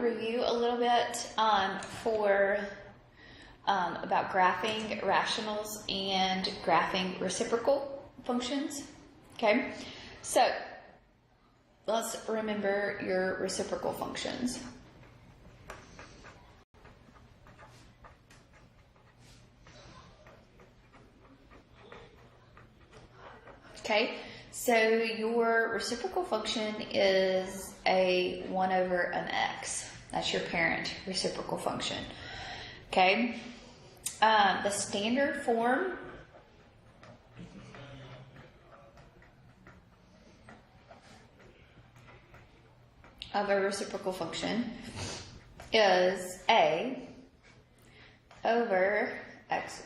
review a little bit about graphing rationals and graphing reciprocal functions. Okay, so let's remember your reciprocal functions. Okay, so your reciprocal function is a 1 over an x. That's your parent reciprocal function. Okay, the standard form of a reciprocal function is a over x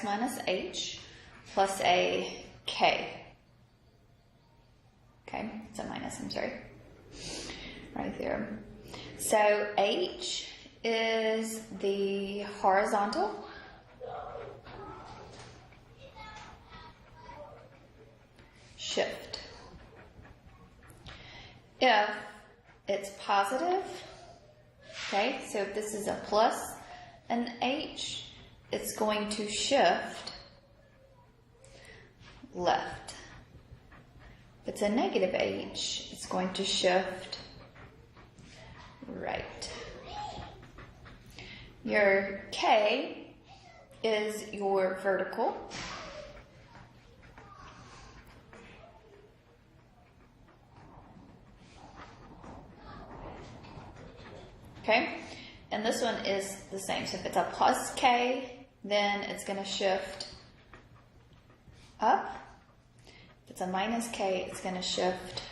minus h plus a k. Okay, it's a minus, I'm sorry, right there. So h is the horizontal shift. If it's positive, okay, so if this is a plus an h, it's going to shift left. If it's a negative h, it's going to shift right. Your k is your vertical. Okay, and this one is the same. So if it's a plus k, then it's going to shift up. If it's a minus k, it's going to shift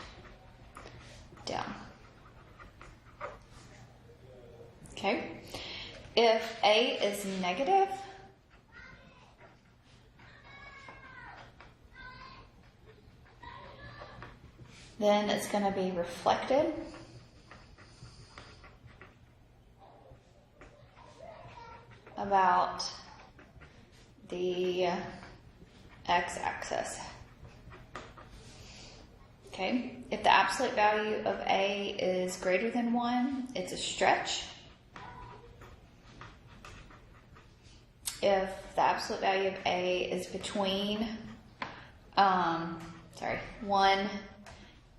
down. Okay, if a is negative, then it's going to be reflected about the x-axis. Okay, if the absolute value of a is greater than 1, it's a stretch. If the absolute value of a is between 1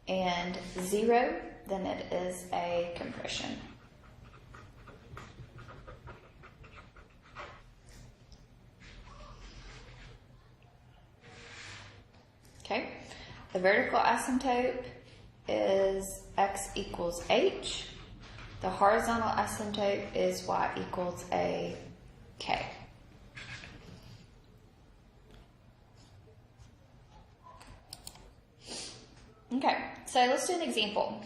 and 0, then it is a compression. Okay, the vertical asymptote is x equals h. The horizontal asymptote is y equals a k. Okay, so let's do an example.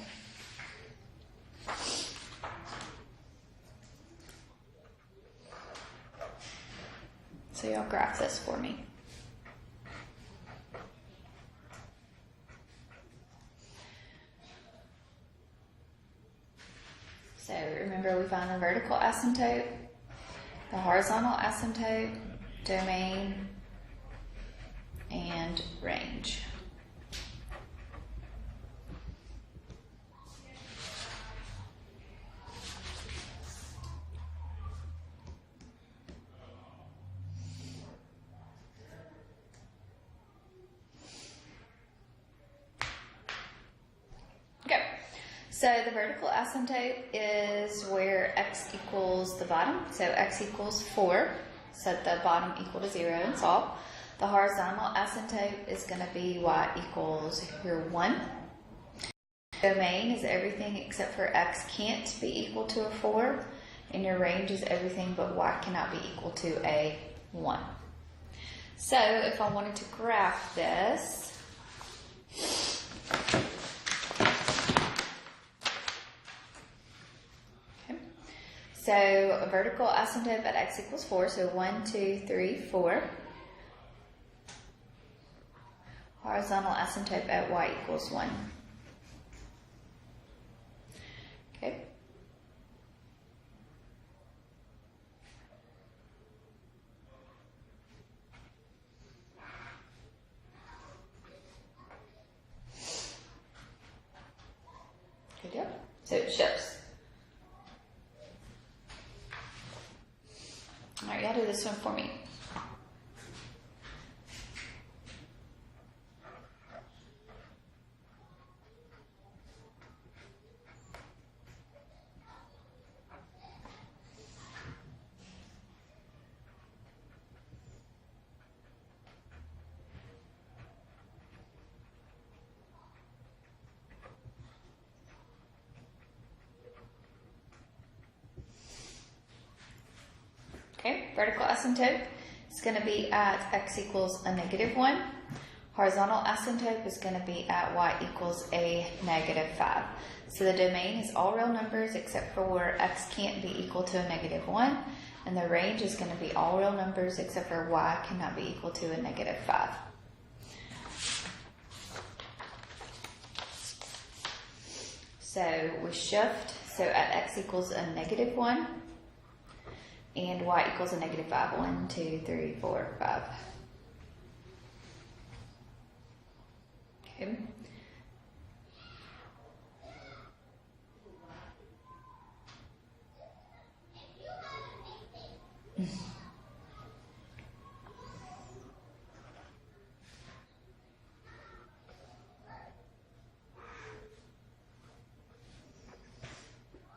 So y'all graph this for me. So remember, we found the vertical asymptote, the horizontal asymptote, domain, and range. So the vertical asymptote is where x equals the bottom. So x equals 4, set the bottom equal to 0 and solve. The horizontal asymptote is going to be y equals your 1. Domain is everything except for x can't be equal to a 4. And your range is everything but y cannot be equal to a 1. So if I wanted to graph this, so a vertical asymptote at x equals 4, so 1, 2, 3, 4. Horizontal asymptote at y equals 1. Okay. Good job. So it shifts. y'all do this one for me. Okay, vertical asymptote is going to be at x equals a -1. Horizontal asymptote is going to be at y equals a -5. So the domain is all real numbers except for where x can't be equal to a -1. And the range is going to be all real numbers except for y cannot be equal to a -5. So we shift, so at x equals a -1 and y equals a -5. 1, 2, 3, 4, 5. Okay.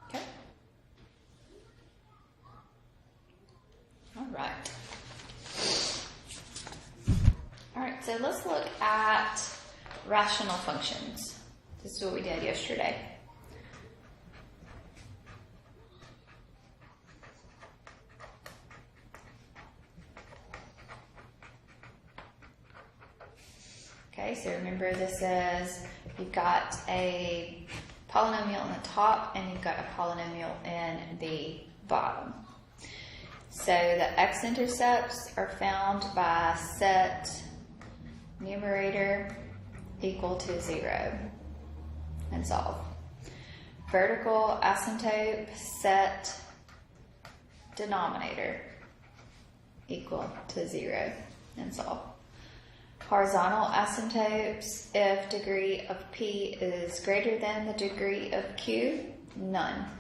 Okay. All right. All right, so let's look at rational functions. This is what we did yesterday. Okay, so remember this is, you've got a polynomial in the top and you've got a polynomial in the bottom. So the x-intercepts are found by set numerator equal to 0 and solve. Vertical asymptote, set denominator equal to 0 and solve. Horizontal asymptotes, if degree of P is greater than the degree of Q, none.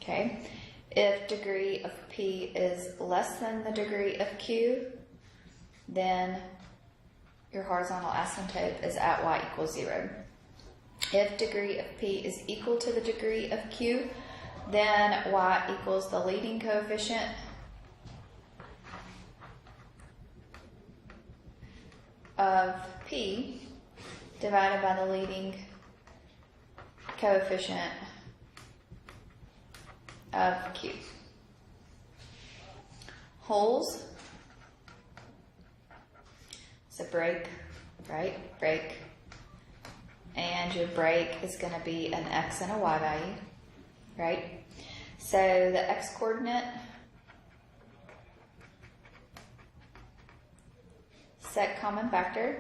Okay, if degree of P is less than the degree of Q, then your horizontal asymptote is at y equals 0. If degree of P is equal to the degree of Q, then y equals the leading coefficient of P divided by the leading coefficient of Q. Holes, so break, right? Break. And your break is going to be an x and a y value, right? So the x coordinate, set common factor,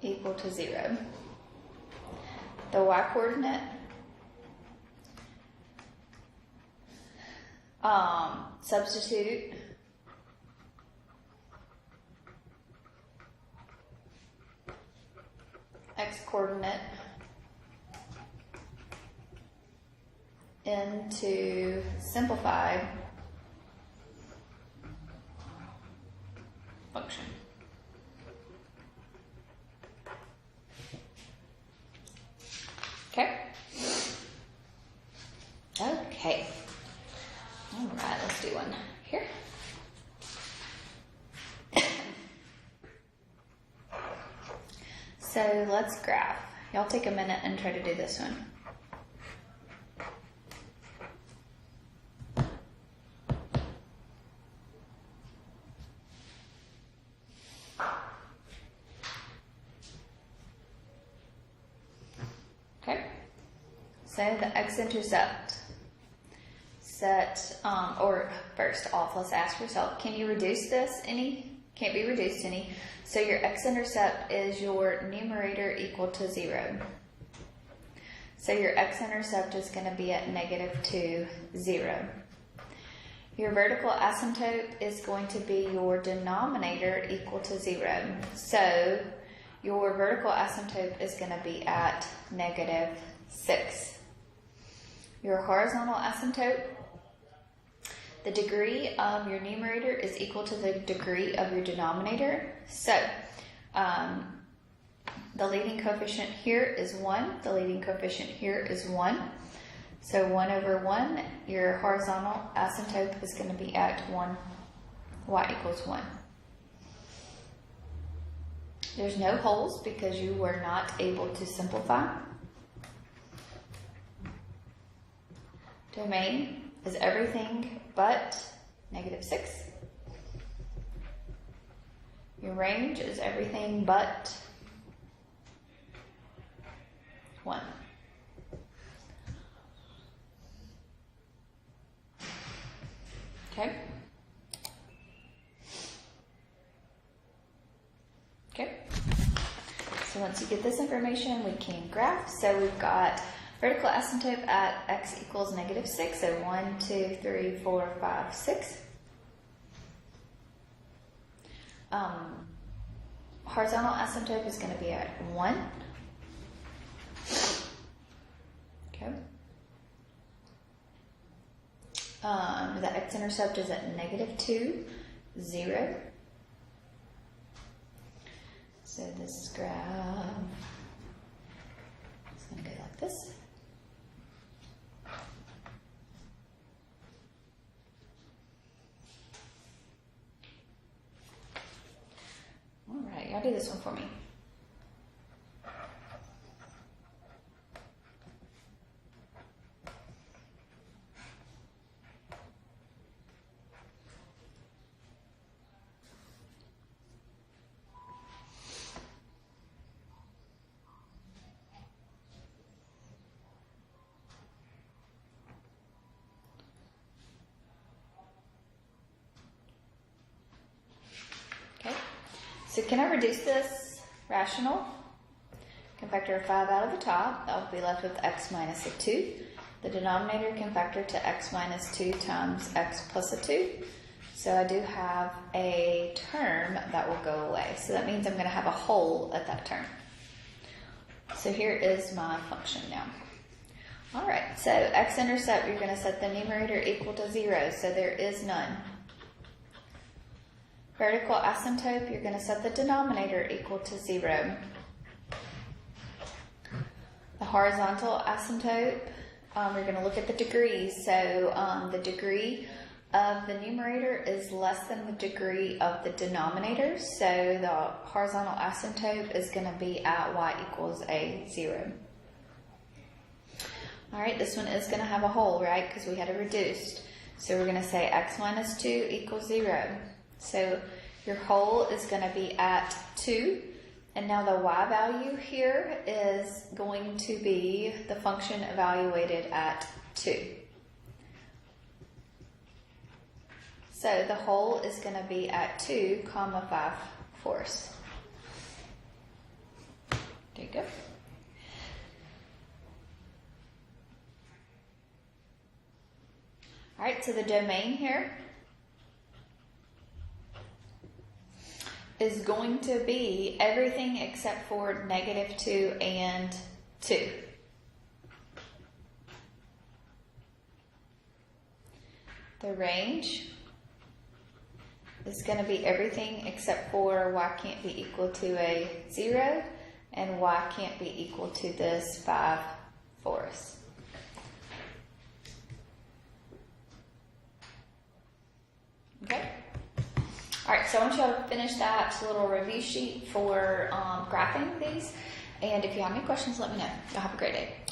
equal to 0. The y coordinate, substitute x coordinate into simplified function. Okay. Okay. All right, let's do one here. So let's graph. Y'all take a minute and try to do this one. Okay. So the x-intercept set, or first off, let's ask yourself, can you reduce this any? Can't be reduced any. So your x-intercept is your numerator equal to 0. So your x-intercept is going to be at -2, 0. Your vertical asymptote is going to be your denominator equal to 0. So your vertical asymptote is going to be at -6. Your horizontal asymptote, the degree of your numerator is equal to the degree of your denominator. So, the leading coefficient here is 1. The leading coefficient here is 1. So 1 over 1, your horizontal asymptote is going to be at 1, y equals 1. There's no holes because you were not able to simplify. Domain is everything but -6. Your range is everything but 1. Okay. Okay. So once you get this information, we can graph. So we've got vertical asymptote at x equals -6. So 1, 2, 3, 4, 5, 6. Horizontal asymptote is going to be at 1. Okay. The x-intercept is at -2, 0. So this graph is going to go like this. All right, y'all do this one for me. So can I reduce this rational? Can factor 5 out of the top. That will be left with x minus a 2. The denominator can factor to x minus 2 times x plus a 2. So I do have a term that will go away. So that means I'm going to have a hole at that term. So here is my function now. All right, so x-intercept, you're going to set the numerator equal to 0. So there is none. Vertical asymptote, you're going to set the denominator equal to 0. The horizontal asymptote, we're going to look at the degrees. So the degree of the numerator is less than the degree of the denominator. So the horizontal asymptote is going to be at y equals a 0. All right, this one is going to have a hole, right? Because we had it reduced. So we're going to say x minus 2 equals 0. So your hole is going to be at 2. And now the y value here is going to be the function evaluated at 2. So the hole is going to be at 2, 5/4. There you go. All right, so the domain here is going to be everything except for -2 and 2. The range is going to be everything except for y can't be equal to a 0 and y can't be equal to this 5/4. Okay. All right, so I want y'all to finish that little review sheet for graphing these. And if you have any questions, let me know. Y'all have a great day.